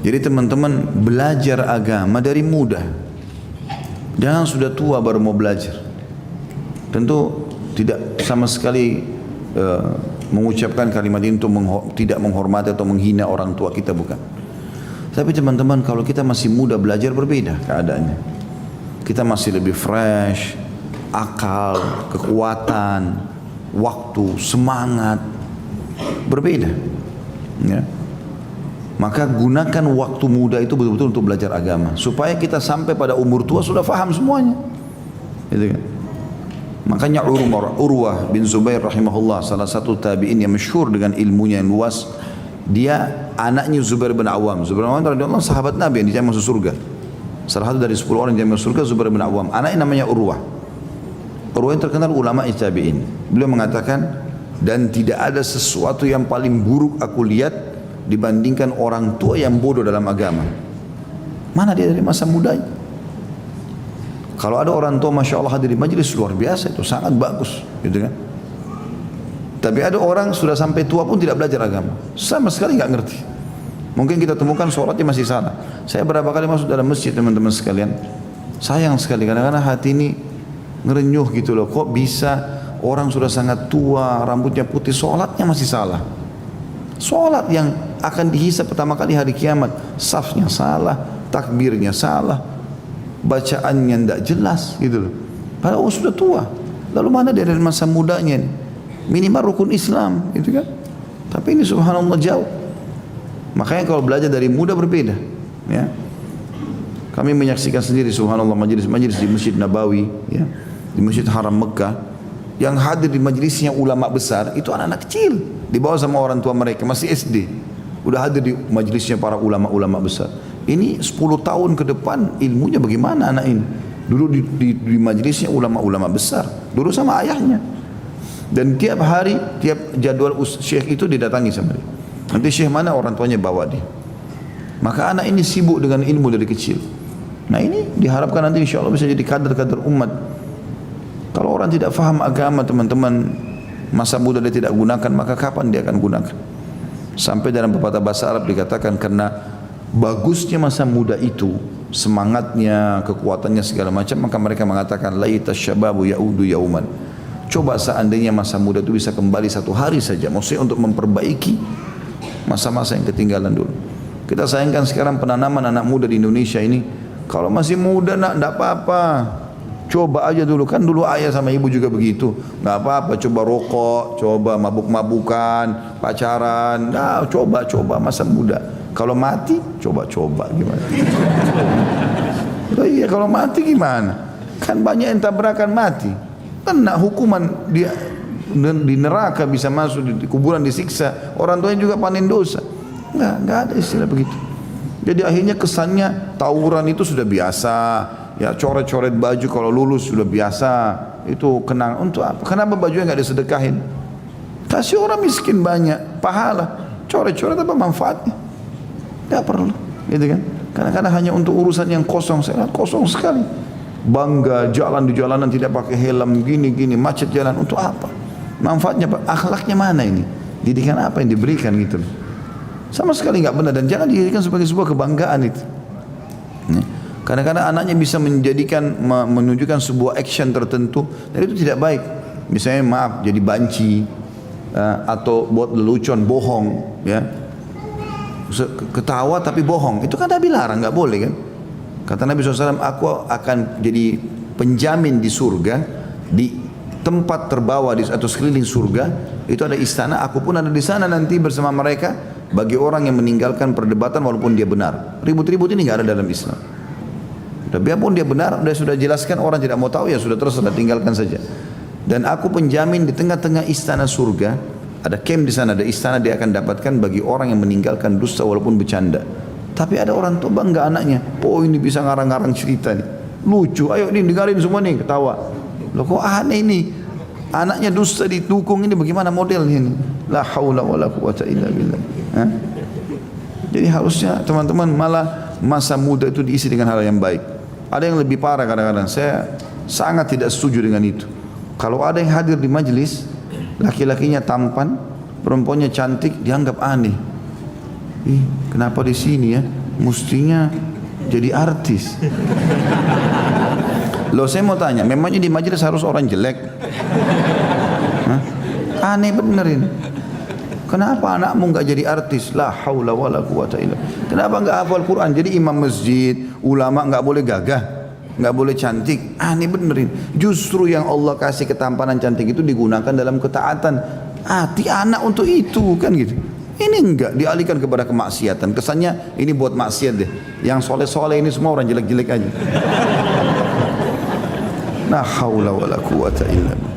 Jadi teman-teman belajar agama dari muda. Jangan sudah tua baru mau belajar. Tentu tidak sama sekali mengucapkan kalimat ini untuk tidak menghormati atau menghina orang tua kita, bukan. Tapi teman-teman, kalau kita masih muda belajar berbeda keadaannya. Kita masih lebih fresh, akal, kekuatan, waktu, semangat berbeda. Ya. Maka gunakan waktu muda itu betul-betul untuk belajar agama, supaya kita sampai pada umur tua sudah faham semuanya. Gitu kan? Makanya Urwah bin Zubair rahimahullah, salah satu tabi'in yang masyhur dengan ilmunya yang luas, dia anaknya Zubair bin Awam. Zubair bin Awam radhiyallahu anhu sahabat Nabi yang dijamin masuk surga. Salah satu dari 10 orang yang dijamin masuk surga Zubair bin Awam. Anaknya namanya Urwah. Urwah yang terkenal ulama tabi'in. Beliau mengatakan, dan tidak ada sesuatu yang paling buruk aku lihat dibandingkan orang tua yang bodoh dalam agama. Mana dia dari masa mudanya? Kalau ada orang tua Masya Allah hadir di majelis, luar biasa, itu sangat bagus, gitu kan. Tapi ada orang sudah sampai tua pun tidak belajar agama, sama sekali nggak ngerti. Mungkin kita temukan sholatnya masih salah. Saya berapa kali masuk dalam masjid teman-teman sekalian, sayang sekali kadang-kadang hati ini ngerenyuh gitu loh. Kok bisa orang sudah sangat tua, rambutnya putih, sholatnya masih salah. Sholat yang akan dihisab pertama kali hari kiamat, safnya salah, takbirnya salah, bacaannya tidak jelas gitu loh. Padahal sudah tua. Lalu mana dia dari masa mudanya nih? Minimal rukun Islam gitu kan. Tapi ini subhanallah jauh. Makanya kalau belajar dari muda berbeda, ya. Kami menyaksikan sendiri subhanallah majelis-majelis di Masjid Nabawi, ya, di Masjid Haram Mekah, yang hadir di majelisnya ulama besar itu anak-anak kecil, dibawa sama orang tua mereka masih SD. Udah hadir di majelisnya para ulama-ulama besar. Ini 10 tahun ke depan ilmunya bagaimana anak ini? Dulu di majelisnya ulama-ulama besar, dulu sama ayahnya. Dan tiap hari, tiap jadwal syekh itu didatangi sama dia. Nanti syekh mana orang tuanya bawa dia. Maka anak ini sibuk dengan ilmu dari kecil. Nah ini diharapkan nanti insya Allah bisa jadi kader-kader umat. Kalau orang tidak faham agama teman-teman, masa muda dia tidak gunakan, maka kapan dia akan gunakan? Sampai dalam pepatah bahasa Arab dikatakan karena bagusnya masa muda itu, semangatnya, kekuatannya segala macam, maka mereka mengatakan laita syababu yaudu yauman. Coba seandainya masa muda itu bisa kembali satu hari saja, maksudnya untuk memperbaiki masa-masa yang ketinggalan dulu. Kita sayangkan sekarang penanaman anak muda di Indonesia ini, kalau masih muda nak, tidak apa-apa, coba aja dulu, kan dulu ayah sama ibu juga begitu, nggak apa-apa, coba rokok, coba mabuk-mabukan, pacaran, nah coba masa muda. Kalau mati, coba gimana? Oh iya, kalau mati gimana? Kan banyak yang tabrakan mati. Kena hukuman dia di neraka, bisa masuk di kuburan disiksa. Orang tuanya juga panen dosa. Enggak ada istilah begitu. Jadi akhirnya kesannya tawuran itu sudah biasa. Ya coret-coret baju kalau lulus sudah biasa. Itu kenang untuk apa? Kenapa bajunya enggak disedekahin? Kasih orang miskin banyak pahala. Coret-coret apa manfaatnya? Tidak perlu, gitu kan? Kadang-kadang hanya untuk urusan yang kosong, saya lihat kosong sekali. Bangga jalan di jalanan tidak pakai helm, gini macet jalan, untuk apa? Manfaatnya apa? Akhlaknya mana ini? Didikan apa yang diberikan gitu? Sama sekali nggak benar, dan jangan dijadikan sebagai sebuah kebanggaan itu. Kadang-kadang anaknya bisa menunjukkan sebuah action tertentu, dan itu tidak baik. Misalnya maaf, jadi banci, atau buat lelucon, bohong, ya. Ketawa tapi bohong, itu kan Nabi larang, nggak boleh kan? Kata Nabi SAW, aku akan jadi penjamin di surga, di tempat terbawah atau sekeliling surga itu ada istana, aku pun ada di sana nanti bersama mereka. Bagi orang yang meninggalkan perdebatan walaupun dia benar, ribut-ribut ini nggak ada dalam Islam. Biarpun dia benar, sudah jelaskan, orang tidak mau tahu, ya sudah terserah, tinggalkan saja. Dan aku penjamin di tengah-tengah istana surga, ada camp di sana, ada istana, dia akan dapatkan bagi orang yang meninggalkan dusta walaupun bercanda. Tapi ada orang tua bangga anaknya, oh ini bisa ngarang-ngarang cerita nih, lucu, ayo nih dengarin semua nih, ketawa. Loh kok aneh ini, anaknya dusta didukung, ini bagaimana modelnya ini? La haula wala quwata illa billah. Jadi harusnya teman-teman malah masa muda itu diisi dengan hal yang baik. Ada yang lebih parah kadang-kadang, saya sangat tidak setuju dengan itu. Kalau ada yang hadir di majelis, laki-lakinya tampan, perempuannya cantik, dianggap aneh. Kenapa di sini ya? mestinya jadi artis. Loh saya mau tanya, memangnya di majelis harus orang jelek? Hah? Aneh bener ini. Kenapa anakmu nggak jadi artis? La haula wala quwata illa. Kenapa nggak hafal Quran? Jadi imam masjid, ulama nggak boleh gagah, nggak boleh cantik. Aneh bener ini. Justru yang Allah kasih ketampanan cantik itu digunakan dalam ketaatan. Hati anak untuk itu kan gitu. Ini enggak dialihkan kepada kemaksiatan. Kesannya ini buat maksiat deh. Yang soleh-soleh ini semua orang jelek-jelek aja. La haula wala quwata illa billah.